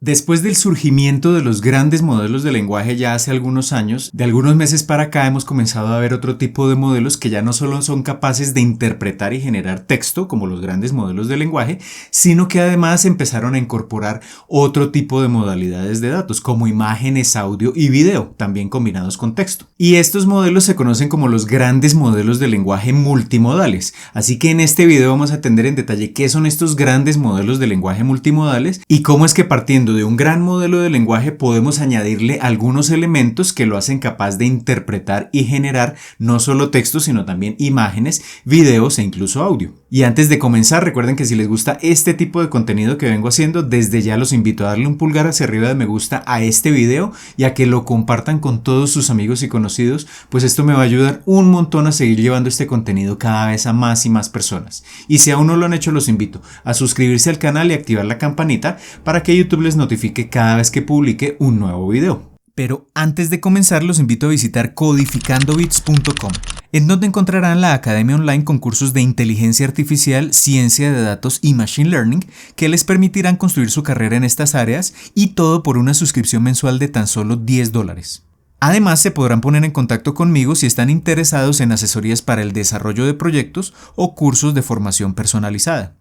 Después del surgimiento de los grandes modelos de lenguaje ya hace algunos años, de algunos meses para acá hemos comenzado a ver otro tipo de modelos que ya no solo son capaces de interpretar y generar texto como los grandes modelos de lenguaje, sino que además empezaron a incorporar otro tipo de modalidades de datos como imágenes, audio y video, también combinados con texto. Y estos modelos se conocen como los grandes modelos de lenguaje multimodales. Así que en este video vamos a atender en detalle qué son estos grandes modelos de lenguaje multimodales y cómo es que partiendo de un gran modelo de lenguaje podemos añadirle algunos elementos que lo hacen capaz de interpretar y generar no solo texto sino también imágenes, videos e incluso audio. Y antes de comenzar, recuerden que si les gusta este tipo de contenido que vengo haciendo, desde ya los invito a darle un pulgar hacia arriba de me gusta a este video y a que lo compartan con todos sus amigos y conocidos, pues esto me va a ayudar un montón a seguir llevando este contenido cada vez a más y más personas. Y si aún no lo han hecho, los invito a suscribirse al canal y activar la campanita para que YouTube les notifique cada vez que publique un nuevo video. Pero antes de comenzar, los invito a visitar codificandobits.com, en donde encontrarán la academia online con cursos de inteligencia artificial, ciencia de datos y machine learning que les permitirán construir su carrera en estas áreas, y todo por una suscripción mensual de tan solo $10. Además, se podrán poner en contacto conmigo si están interesados en asesorías para el desarrollo de proyectos o cursos de formación personalizada.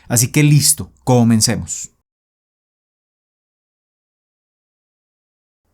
Así que listo, comencemos.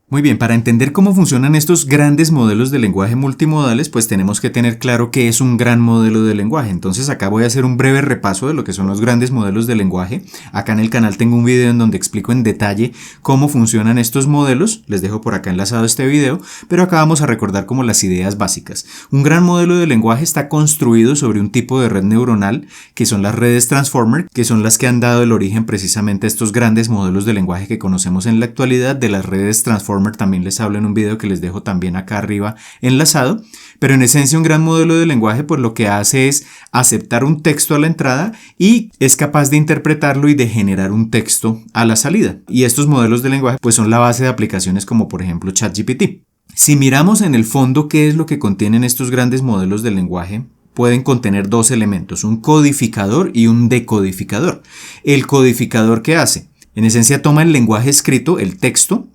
Muy bien, para entender cómo funcionan estos grandes modelos de lenguaje multimodales, pues tenemos que tener claro qué es un gran modelo de lenguaje. Entonces acá voy a hacer un breve repaso de lo que son los grandes modelos de lenguaje. Acá en el canal tengo un video en donde explico en detalle cómo funcionan estos modelos. Les dejo por acá enlazado este video, pero acá vamos a recordar como las ideas básicas. Un gran modelo de lenguaje está construido sobre un tipo de red neuronal, que son las redes Transformer, que son las que han dado el origen precisamente a estos grandes modelos de lenguaje que conocemos en la actualidad. De las redes Transformer también les hablo en un video que les dejo también acá arriba enlazado, pero en esencia un gran modelo de lenguaje pues lo que hace es aceptar un texto a la entrada y es capaz de interpretarlo y de generar un texto a la salida. Y estos modelos de lenguaje pues son la base de aplicaciones como por ejemplo ChatGPT. Si miramos en el fondo qué es lo que contienen estos grandes modelos de lenguaje, pueden contener dos elementos, un codificador y un decodificador. El codificador, ¿qué hace? En esencia toma el lenguaje escrito, el texto,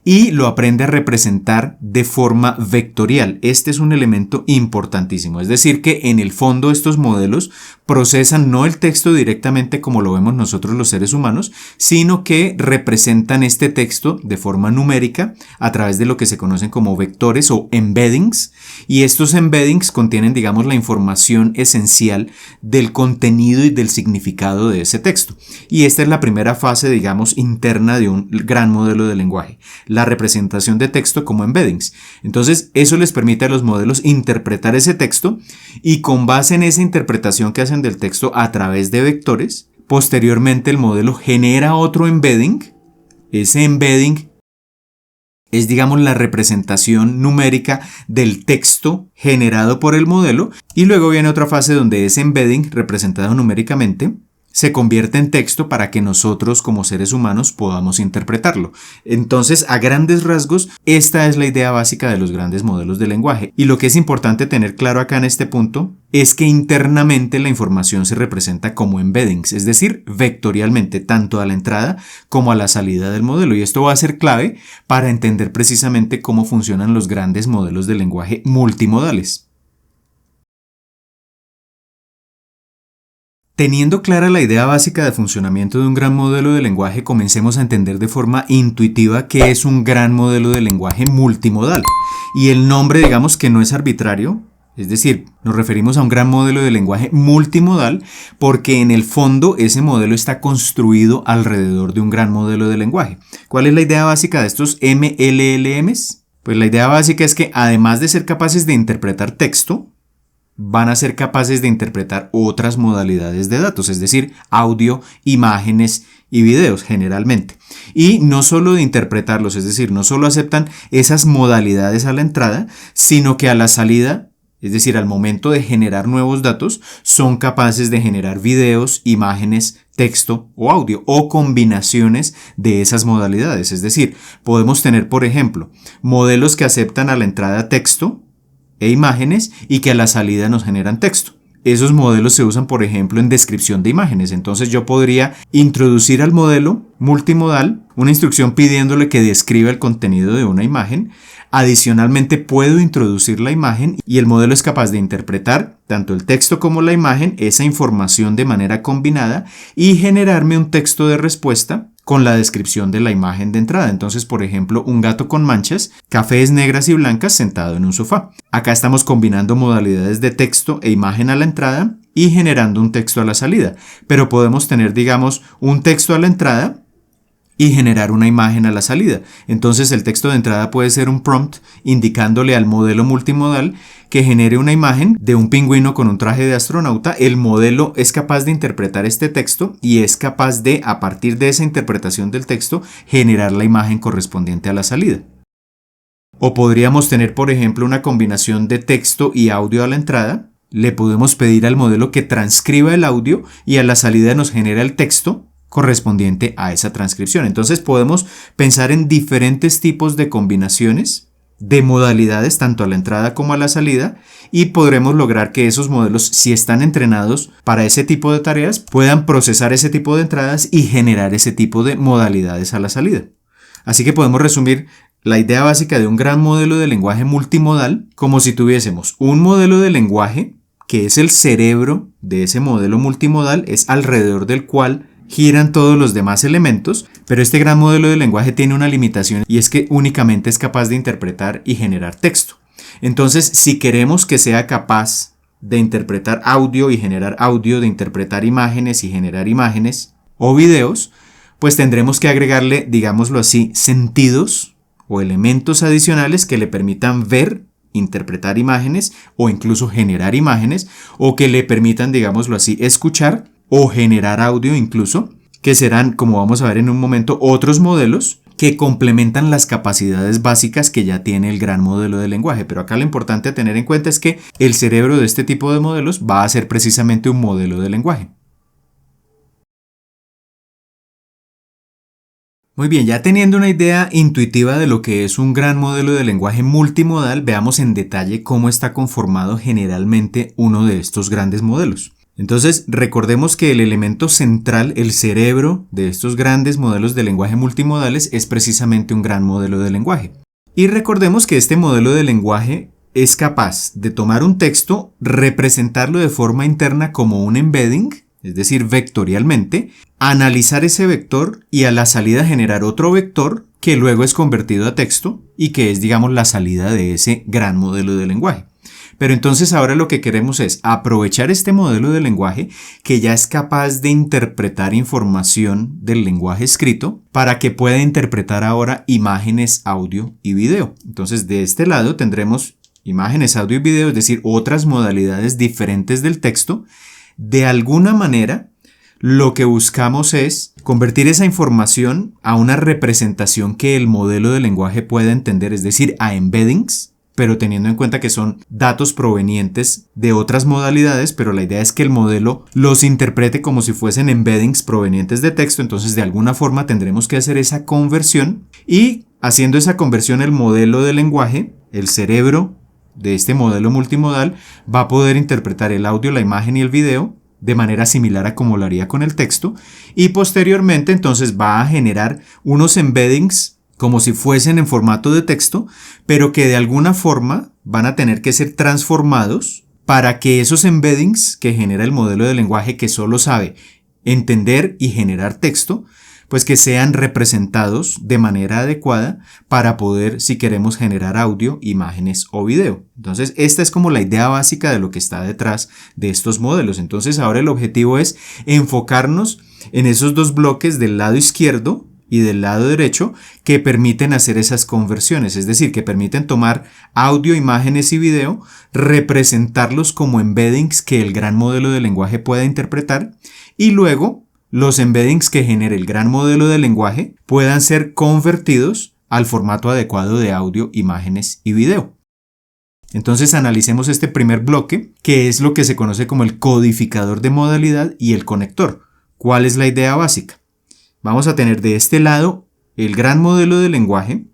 y lo aprende a representar de forma vectorial. Este es un elemento importantísimo, es decir que en el fondo estos modelos procesan no el texto directamente como lo vemos nosotros los seres humanos, sino que representan este texto de forma numérica a través de lo que se conocen como vectores o embeddings, y estos embeddings contienen, digamos, la información esencial del contenido y del significado de ese texto. Y esta es la primera fase, digamos, interna de un gran modelo de lenguaje, la representación de texto como embeddings. Entonces, eso les permite a los modelos interpretar ese texto y con base en esa interpretación que hacen del texto a través de vectores, posteriormente el modelo genera otro embedding. Ese embedding es, digamos, la representación numérica del texto generado por el modelo, y luego viene otra fase donde ese embedding representado numéricamente se convierte en texto para que nosotros como seres humanos podamos interpretarlo. Entonces, a grandes rasgos, esta es la idea básica de los grandes modelos de lenguaje. Y lo que es importante tener claro acá en este punto es que internamente la información se representa como embeddings, es decir, vectorialmente, tanto a la entrada como a la salida del modelo. Y esto va a ser clave para entender precisamente cómo funcionan los grandes modelos de lenguaje multimodales. Teniendo clara la idea básica de funcionamiento de un gran modelo de lenguaje, comencemos a entender de forma intuitiva qué es un gran modelo de lenguaje multimodal. Y el nombre, digamos que no es arbitrario, es decir, nos referimos a un gran modelo de lenguaje multimodal porque en el fondo ese modelo está construido alrededor de un gran modelo de lenguaje. ¿Cuál es la idea básica de estos MLLMs? Pues la idea básica es que además de ser capaces de interpretar texto, van a ser capaces de interpretar otras modalidades de datos, es decir, audio, imágenes y videos generalmente. Y no solo de interpretarlos, es decir, no solo aceptan esas modalidades a la entrada, sino que a la salida, es decir, al momento de generar nuevos datos, son capaces de generar videos, imágenes, texto o audio o combinaciones de esas modalidades. Es decir, podemos tener, por ejemplo, modelos que aceptan a la entrada texto e imágenes y que a la salida nos generan texto. esos modelos se usan, por ejemplo, en descripción de imágenes. Entonces yo podría introducir al modelo multimodal una instrucción pidiéndole que describa el contenido de una imagen. Adicionalmente puedo introducir la imagen y el modelo es capaz de interpretar tanto el texto como la imagen, esa información de manera combinada y generarme un texto de respuesta con la descripción de la imagen de entrada. Entonces, por ejemplo, un gato con manchas, cafés negras y blancas sentado en un sofá. Acá estamos combinando modalidades de texto e imagen a la entrada y generando un texto a la salida. Pero podemos tener, digamos, un texto a la entrada y generar una imagen a la salida. Entonces el texto de entrada puede ser un prompt indicándole al modelo multimodal que genere una imagen de un pingüino con un traje de astronauta. El modelo es capaz de interpretar este texto y es capaz de, a partir de esa interpretación del texto, generar la imagen correspondiente a la salida. O podríamos tener, por ejemplo, una combinación de texto y audio a la entrada. Le podemos pedir al modelo que transcriba el audio y a la salida nos genera el texto correspondiente a esa transcripción. Entonces podemos pensar en diferentes tipos de combinaciones de modalidades tanto a la entrada como a la salida y podremos lograr que esos modelos, si están entrenados para ese tipo de tareas, puedan procesar ese tipo de entradas y generar ese tipo de modalidades a la salida. Así que podemos resumir la idea básica de un gran modelo de lenguaje multimodal como si tuviésemos un modelo de lenguaje que es el cerebro de ese modelo multimodal, es alrededor del cual giran todos los demás elementos, pero este gran modelo de lenguaje tiene una limitación y es que únicamente es capaz de interpretar y generar texto. Entonces, si queremos que sea capaz de interpretar audio y generar audio, de interpretar imágenes y generar imágenes o videos, pues tendremos que agregarle, digámoslo así, sentidos o elementos adicionales que le permitan ver, interpretar imágenes o incluso generar imágenes, o que le permitan, digámoslo así, escuchar o generar audio incluso, que serán, como vamos a ver en un momento, otros modelos que complementan las capacidades básicas que ya tiene el gran modelo de lenguaje. Pero acá lo importante a tener en cuenta es que el cerebro de este tipo de modelos va a ser precisamente un modelo de lenguaje. Muy bien, ya teniendo una idea intuitiva de lo que es un gran modelo de lenguaje multimodal, veamos en detalle cómo está conformado generalmente uno de estos grandes modelos. Entonces, recordemos que el elemento central, el cerebro de estos grandes modelos de lenguaje multimodales es precisamente un gran modelo de lenguaje. Y recordemos que este modelo de lenguaje es capaz de tomar un texto, representarlo de forma interna como un embedding, es decir, vectorialmente, analizar ese vector y a la salida generar otro vector que luego es convertido a texto y que es, digamos, la salida de ese gran modelo de lenguaje. Pero entonces ahora lo que queremos es aprovechar este modelo de lenguaje que ya es capaz de interpretar información del lenguaje escrito para que pueda interpretar ahora imágenes, audio y video. Entonces de este lado tendremos imágenes, audio y video, es decir, otras modalidades diferentes del texto. De alguna manera, lo que buscamos es convertir esa información a una representación que el modelo de lenguaje pueda entender, es decir, a embeddings, pero teniendo en cuenta que son datos provenientes de otras modalidades, pero la idea es que el modelo los interprete como si fuesen embeddings provenientes de texto. Entonces de alguna forma tendremos que hacer esa conversión y haciendo esa conversión el modelo de lenguaje, el cerebro de este modelo multimodal, va a poder interpretar el audio, la imagen y el video de manera similar a como lo haría con el texto y posteriormente entonces va a generar unos embeddings como si fuesen en formato de texto, pero que de alguna forma van a tener que ser transformados para que esos embeddings que genera el modelo de lenguaje que solo sabe entender y generar texto, pues que sean representados de manera adecuada para poder, si queremos, generar audio, imágenes o video. Entonces, esta es como la idea básica de lo que está detrás de estos modelos. Entonces, ahora el objetivo es enfocarnos en esos dos bloques del lado izquierdo y del lado derecho que permiten hacer esas conversiones, es decir, que permiten tomar audio, imágenes y video, representarlos como embeddings que el gran modelo de lenguaje pueda interpretar y luego los embeddings que genere el gran modelo de lenguaje puedan ser convertidos al formato adecuado de audio, imágenes y video. Entonces analicemos este primer bloque, que es lo que se conoce como el codificador de modalidad y el conector. ¿Cuál es la idea básica? Vamos a tener de este lado el gran modelo de lenguaje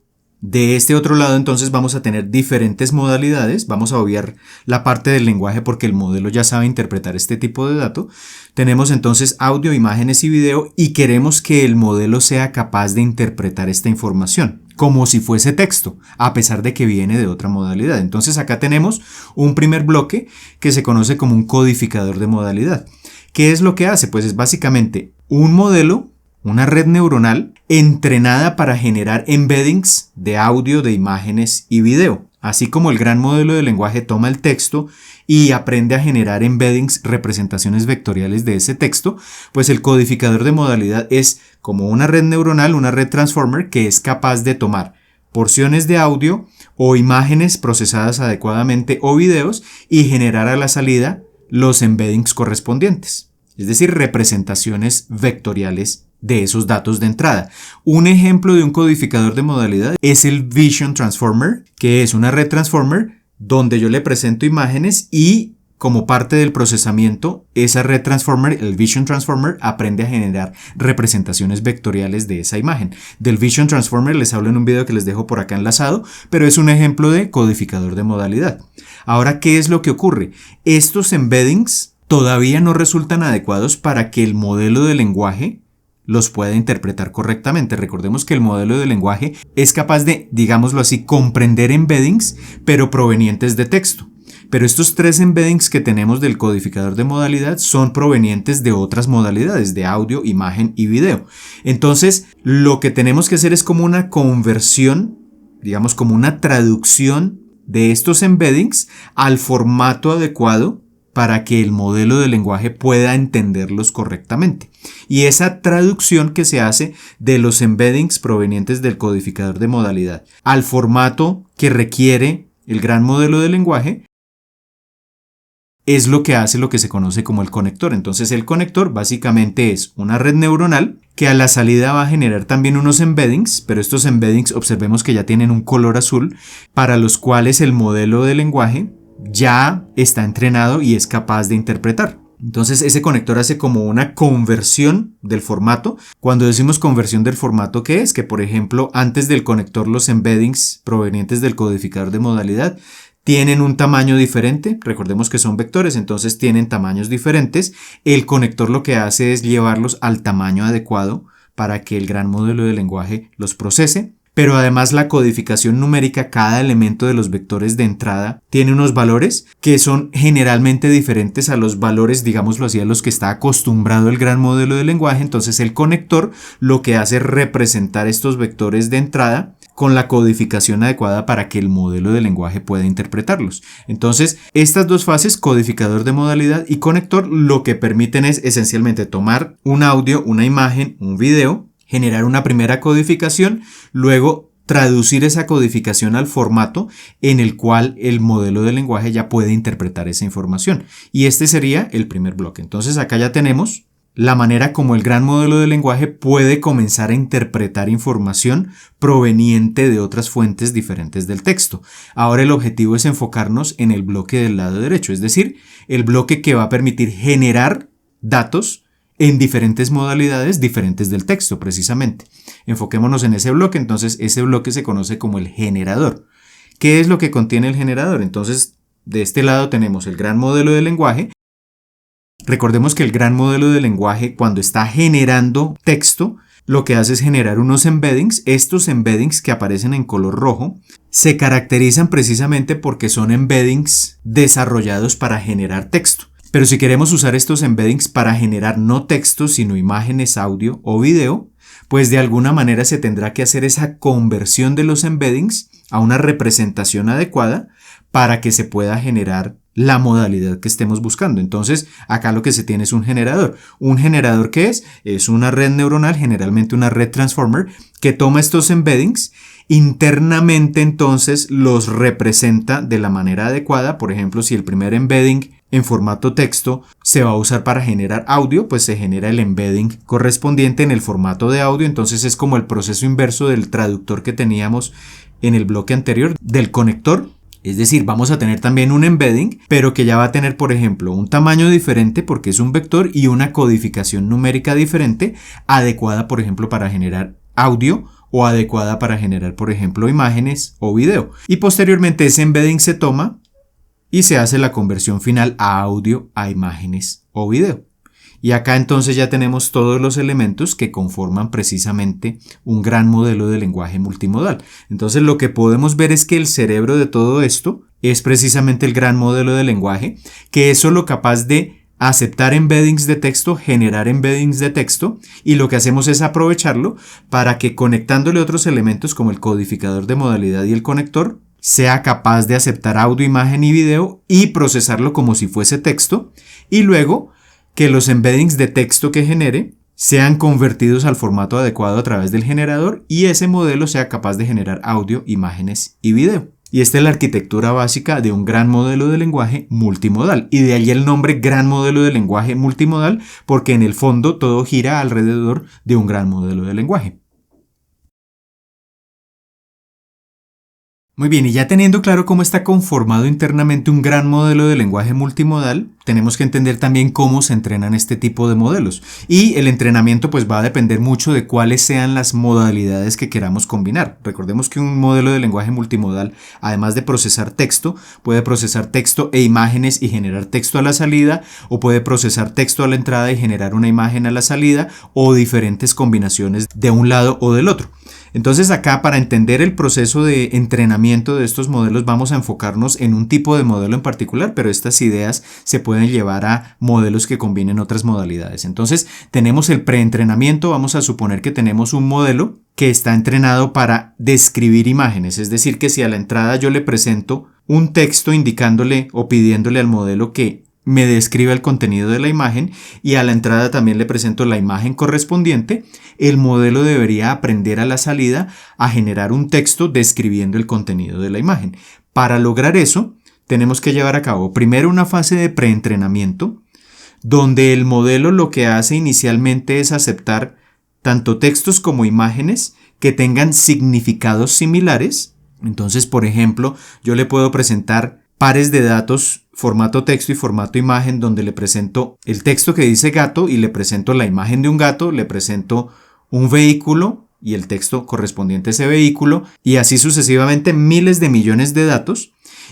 De este otro lado entonces vamos a tener diferentes modalidades, vamos a obviar la parte del lenguaje porque el modelo ya sabe interpretar este tipo de dato. Tenemos entonces audio, imágenes y video y queremos que el modelo sea capaz de interpretar esta información como si fuese texto, a pesar de que viene de otra modalidad. Entonces acá tenemos un primer bloque que se conoce como un codificador de modalidad. ¿Qué es lo que hace? Pues es básicamente un modelo, una red neuronal entrenada para generar embeddings de audio, de imágenes y video. Así como el gran modelo de lenguaje toma el texto y aprende a generar embeddings, representaciones vectoriales de ese texto, pues el codificador de modalidad es como una red neuronal, una red transformer que es capaz de tomar porciones de audio o imágenes procesadas adecuadamente o videos y generar a la salida los embeddings correspondientes, es decir, representaciones vectoriales de esos datos de entrada. Un ejemplo de un codificador de modalidad es el Vision Transformer, que es una red transformer donde yo le presento imágenes y como parte del procesamiento, esa red transformer, el Vision Transformer, aprende a generar representaciones vectoriales de esa imagen. Del Vision Transformer les hablo en un video que les dejo por acá enlazado, pero es un ejemplo de codificador de modalidad. Ahora, ¿qué es lo que ocurre? Estos embeddings todavía no resultan adecuados para que el modelo de lenguaje los pueda interpretar correctamente. Recordemos que el modelo de lenguaje es capaz de, digámoslo así, comprender embeddings, pero provenientes de texto. Pero estos 3 embeddings que tenemos del codificador de modalidad son provenientes de otras modalidades, de audio, imagen y video. Entonces, lo que tenemos que hacer es como una conversión, digamos como una traducción de estos embeddings al formato adecuado para que el modelo de lenguaje pueda entenderlos correctamente. Y esa traducción que se hace de los embeddings provenientes del codificador de modalidad al formato que requiere el gran modelo de lenguaje es lo que hace lo que se conoce como el conector. Entonces el conector básicamente es una red neuronal que a la salida va a generar también unos embeddings, pero estos embeddings observemos que ya tienen un color azul para los cuales el modelo de lenguaje ya está entrenado y es capaz de interpretar. Entonces ese conector hace como una conversión del formato. Cuando decimos conversión del formato, ¿qué es? Que por ejemplo antes del conector los embeddings provenientes del codificador de modalidad tienen un tamaño diferente, recordemos que son vectores, entonces tienen tamaños diferentes. El conector lo que hace es llevarlos al tamaño adecuado para que el gran modelo de lenguaje los procese. Pero además la codificación numérica, cada elemento de los vectores de entrada tiene unos valores que son generalmente diferentes a los valores, digámoslo así, a los que está acostumbrado el gran modelo de lenguaje. Entonces el conector lo que hace es representar estos vectores de entrada con la codificación adecuada para que el modelo de lenguaje pueda interpretarlos. Entonces, estas dos fases, codificador de modalidad y conector, lo que permiten es esencialmente tomar un audio, una imagen, un video, generar una primera codificación, luego traducir esa codificación al formato en el cual el modelo de lenguaje ya puede interpretar esa información. Y este sería el primer bloque. Entonces acá ya tenemos la manera como el gran modelo de lenguaje puede comenzar a interpretar información proveniente de otras fuentes diferentes del texto. Ahora el objetivo es enfocarnos en el bloque del lado derecho, es decir, el bloque que va a permitir generar datos en diferentes modalidades diferentes del texto, precisamente. Enfoquémonos en ese bloque. Entonces ese bloque se conoce como el generador. ¿Qué es lo que contiene el generador? Entonces de este lado tenemos el gran modelo de lenguaje. Recordemos que el gran modelo de lenguaje, cuando está generando texto, lo que hace es generar unos embeddings. Estos embeddings que aparecen en color rojo se caracterizan precisamente porque son embeddings desarrollados para generar texto. Pero si queremos usar estos embeddings para generar no texto, sino imágenes, audio o video, pues de alguna manera se tendrá que hacer esa conversión de los embeddings a una representación adecuada para que se pueda generar la modalidad que estemos buscando. Entonces, acá lo que se tiene es un generador. ¿Un generador qué es? Es una red neuronal, generalmente una red transformer, que toma estos embeddings, internamente entonces los representa de la manera adecuada. Por ejemplo, si el primer embedding en formato texto se va a usar para generar audio, pues se genera el embedding correspondiente en el formato de audio. Entonces es como el proceso inverso del traductor que teníamos en el bloque anterior del conector. Es decir, vamos a tener también un embedding, pero que ya va a tener, por ejemplo, un tamaño diferente porque es un vector y una codificación numérica diferente, adecuada, por ejemplo, para generar audio o adecuada para generar, por ejemplo, imágenes o video. Y posteriormente ese embedding se toma y se hace la conversión final a audio, a imágenes o video. Y acá entonces ya tenemos todos los elementos que conforman precisamente un gran modelo de lenguaje multimodal. Entonces lo que podemos ver es que el cerebro de todo esto es precisamente el gran modelo de lenguaje, que es solo capaz de aceptar embeddings de texto, generar embeddings de texto, y lo que hacemos es aprovecharlo para que conectándole otros elementos como el codificador de modalidad y el conector, sea capaz de aceptar audio, imagen y video y procesarlo como si fuese texto, y luego que los embeddings de texto que genere sean convertidos al formato adecuado a través del generador y ese modelo sea capaz de generar audio, imágenes y video. Y esta es la arquitectura básica de un gran modelo de lenguaje multimodal. Y de ahí el nombre gran modelo de lenguaje multimodal, porque en el fondo todo gira alrededor de un gran modelo de lenguaje. Muy bien, y ya teniendo claro cómo está conformado internamente un gran modelo de lenguaje multimodal, tenemos que entender también cómo se entrenan este tipo de modelos. Y el entrenamiento pues va a depender mucho de cuáles sean las modalidades que queramos combinar. Recordemos que un modelo de lenguaje multimodal, además de procesar texto, puede procesar texto e imágenes y generar texto a la salida, o puede procesar texto a la entrada y generar una imagen a la salida, o diferentes combinaciones de un lado o del otro. Entonces acá, para entender el proceso de entrenamiento de estos modelos, vamos a enfocarnos en un tipo de modelo en particular, pero estas ideas se pueden llevar a modelos que combinen otras modalidades. Entonces tenemos el preentrenamiento. Vamos a suponer que tenemos un modelo que está entrenado para describir imágenes, es decir, que si a la entrada yo le presento un texto indicándole o pidiéndole al modelo que me describe el contenido de la imagen y a la entrada también le presento la imagen correspondiente, el modelo debería aprender a la salida a generar un texto describiendo el contenido de la imagen. Para lograr eso, tenemos que llevar a cabo primero una fase de preentrenamiento, donde el modelo lo que hace inicialmente es aceptar tanto textos como imágenes que tengan significados similares. Entonces, por ejemplo, yo le puedo presentar pares de datos, formato texto y formato imagen, donde le presento el texto que dice gato y le presento la imagen de un gato, le presento un vehículo y el texto correspondiente a ese vehículo, y así sucesivamente miles de millones de datos.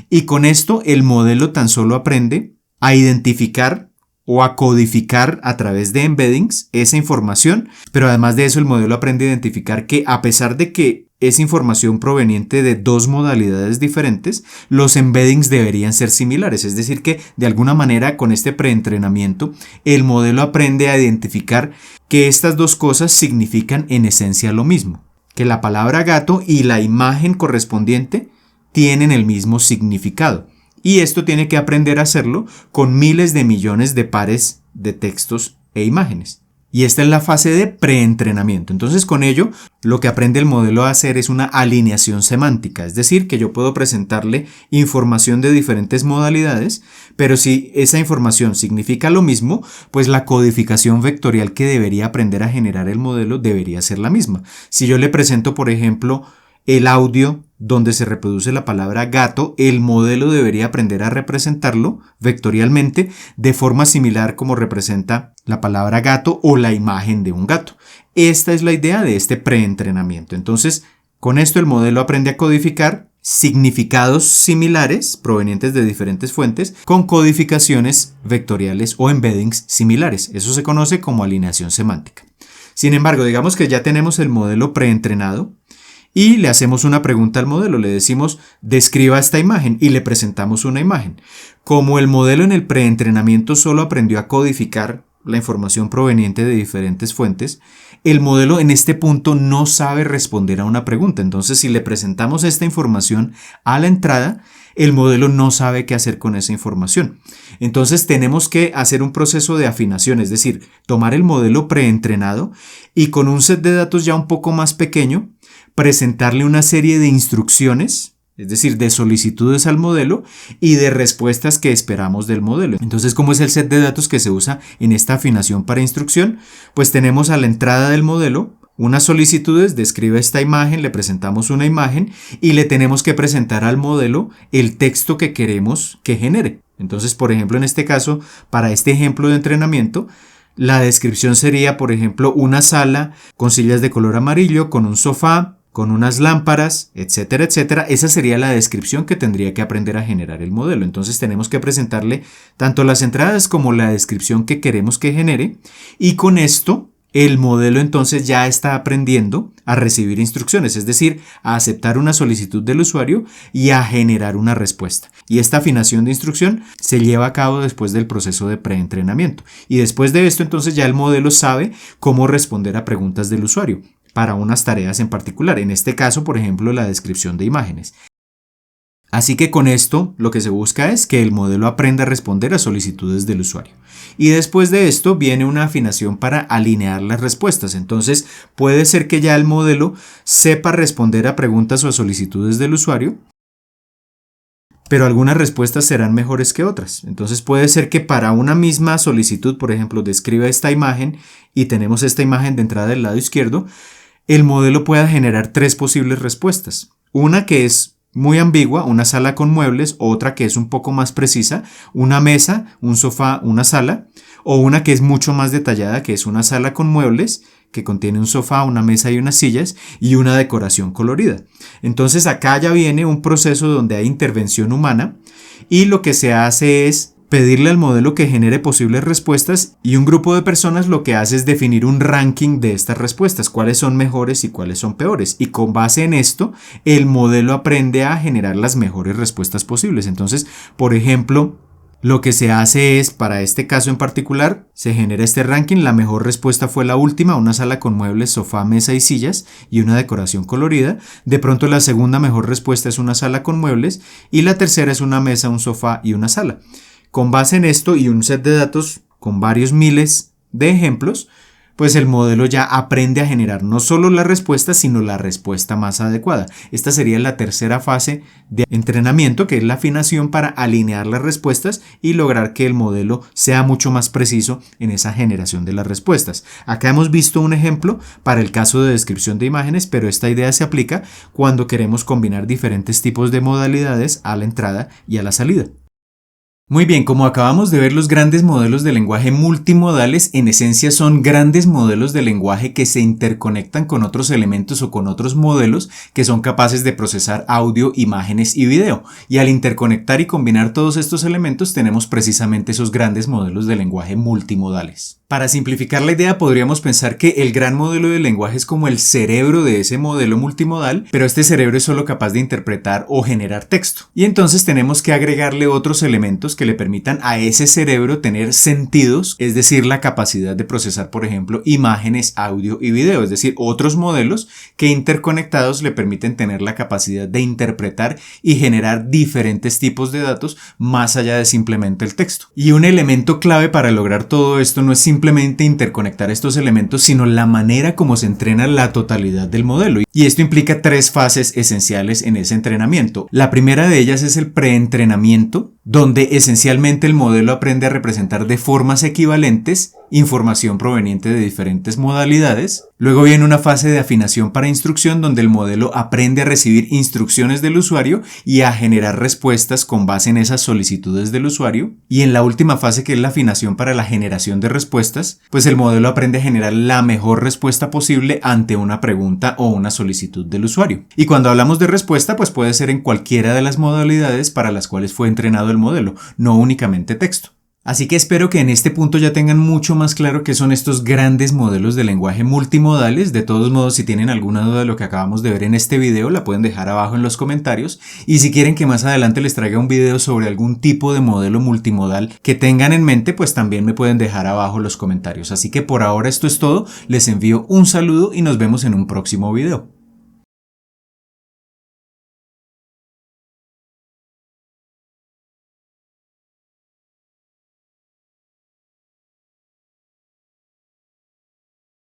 Y con esto el modelo tan solo aprende a identificar o a codificar a través de embeddings esa información, pero además de eso el modelo aprende a identificar que, a pesar de que es información proveniente de dos modalidades diferentes, los embeddings deberían ser similares. Es decir, que de alguna manera con este preentrenamiento el modelo aprende a identificar que estas dos cosas significan en esencia lo mismo, que la palabra gato y la imagen correspondiente tienen el mismo significado. Y esto tiene que aprender a hacerlo con miles de millones de pares de textos e imágenes. Y esta es la fase de preentrenamiento. Entonces, con ello, lo que aprende el modelo a hacer es una alineación semántica. Es decir, que yo puedo presentarle información de diferentes modalidades, pero si esa información significa lo mismo, pues la codificación vectorial que debería aprender a generar el modelo debería ser la misma. Si yo le presento, por ejemplo, el audio donde se reproduce la palabra gato, el modelo debería aprender a representarlo vectorialmente de forma similar como representa la palabra gato o la imagen de un gato. Esta es la idea de este preentrenamiento. Entonces, con esto el modelo aprende a codificar significados similares provenientes de diferentes fuentes con codificaciones vectoriales o embeddings similares. Eso se conoce como alineación semántica. Sin embargo, digamos que ya tenemos el modelo preentrenado y le hacemos una pregunta al modelo, le decimos describa esta imagen y le presentamos una imagen. Como el modelo en el preentrenamiento solo aprendió a codificar la información proveniente de diferentes fuentes, el modelo en este punto no sabe responder a una pregunta. Entonces, si le presentamos esta información a la entrada, el modelo no sabe qué hacer con esa información. Entonces, tenemos que hacer un proceso de afinación, es decir, tomar el modelo preentrenado y con un set de datos ya un poco más pequeño, presentarle una serie de instrucciones, es decir, de solicitudes al modelo y de respuestas que esperamos del modelo. Entonces, ¿cómo es el set de datos que se usa en esta afinación para instrucción? Pues tenemos a la entrada del modelo unas solicitudes, describe esta imagen, le presentamos una imagen y le tenemos que presentar al modelo el texto que queremos que genere. Entonces, por ejemplo, en este caso, para este ejemplo de entrenamiento, la descripción sería, por ejemplo, una sala con sillas de color amarillo, con un sofá, con unas lámparas, etcétera, etcétera. Esa sería la descripción que tendría que aprender a generar el modelo. Entonces tenemos que presentarle tanto las entradas como la descripción que queremos que genere, y con esto el modelo entonces ya está aprendiendo a recibir instrucciones, es decir, a aceptar una solicitud del usuario y a generar una respuesta. Y esta afinación de instrucción se lleva a cabo después del proceso de preentrenamiento. Y después de esto entonces ya el modelo sabe cómo responder a preguntas del usuario para unas tareas en particular. En este caso, por ejemplo, la descripción de imágenes. Así que con esto lo que se busca es que el modelo aprenda a responder a solicitudes del usuario. Y después de esto viene una afinación para alinear las respuestas. Entonces puede ser que ya el modelo sepa responder a preguntas o a solicitudes del usuario, pero algunas respuestas serán mejores que otras. Entonces puede ser que para una misma solicitud, por ejemplo, describa esta imagen y tenemos esta imagen de entrada del lado izquierdo, el modelo pueda generar 3 posibles respuestas. Una que es muy ambigua, una sala con muebles; otra que es un poco más precisa, una mesa, un sofá, una sala; o una que es mucho más detallada, que es una sala con muebles que contiene un sofá, una mesa y unas sillas y una decoración colorida. Entonces acá ya viene un proceso donde hay intervención humana y lo que se hace es pedirle al modelo que genere posibles respuestas, y un grupo de personas lo que hace es definir un ranking de estas respuestas, cuáles son mejores y cuáles son peores, y con base en esto el modelo aprende a generar las mejores respuestas posibles. Entonces, por ejemplo, lo que se hace es, para este caso en particular, se genera este ranking. La mejor respuesta fue la última, una sala con muebles, sofá, mesa y sillas y una decoración colorida. De pronto la segunda mejor respuesta es una sala con muebles y la tercera es una mesa, un sofá y una sala. Con base en esto y un set de datos con varios miles de ejemplos, pues el modelo ya aprende a generar no solo la respuesta, sino la respuesta más adecuada. Esta sería la tercera fase de entrenamiento, que es la afinación para alinear las respuestas y lograr que el modelo sea mucho más preciso en esa generación de las respuestas. Acá hemos visto un ejemplo para el caso de descripción de imágenes, pero esta idea se aplica cuando queremos combinar diferentes tipos de modalidades a la entrada y a la salida. Muy bien, como acabamos de ver, los grandes modelos de lenguaje multimodales en esencia son grandes modelos de lenguaje que se interconectan con otros elementos o con otros modelos que son capaces de procesar audio, imágenes y video. Y al interconectar y combinar todos estos elementos tenemos precisamente esos grandes modelos de lenguaje multimodales. Para simplificar la idea, podríamos pensar que el gran modelo de lenguaje es como el cerebro de ese modelo multimodal, pero este cerebro es solo capaz de interpretar o generar texto. Y entonces tenemos que agregarle otros elementos que le permitan a ese cerebro tener sentidos, es decir, la capacidad de procesar, por ejemplo, imágenes, audio y video, es decir, otros modelos que interconectados le permiten tener la capacidad de interpretar y generar diferentes tipos de datos más allá de simplemente el texto. Y un elemento clave para lograr todo esto no es simplemente interconectar estos elementos, sino la manera como se entrena la totalidad del modelo. Y esto implica 3 fases esenciales en ese entrenamiento. La primera de ellas es el preentrenamiento, donde esencialmente el modelo aprende a representar de formas equivalentes información proveniente de diferentes modalidades. Luego viene una fase de afinación para instrucción, donde el modelo aprende a recibir instrucciones del usuario y a generar respuestas con base en esas solicitudes del usuario. Y en la última fase, que es la afinación para la generación de respuestas, pues el modelo aprende a generar la mejor respuesta posible ante una pregunta o una solicitud del usuario. Y cuando hablamos de respuesta, pues puede ser en cualquiera de las modalidades para las cuales fue entrenado el modelo, no únicamente texto. Así que espero que en este punto ya tengan mucho más claro qué son estos grandes modelos de lenguaje multimodales. De todos modos, si tienen alguna duda de lo que acabamos de ver en este video, la pueden dejar abajo en los comentarios. Y si quieren que más adelante les traiga un video sobre algún tipo de modelo multimodal que tengan en mente, pues también me pueden dejar abajo en los comentarios. Así que por ahora esto es todo. Les envío un saludo y nos vemos en un próximo video.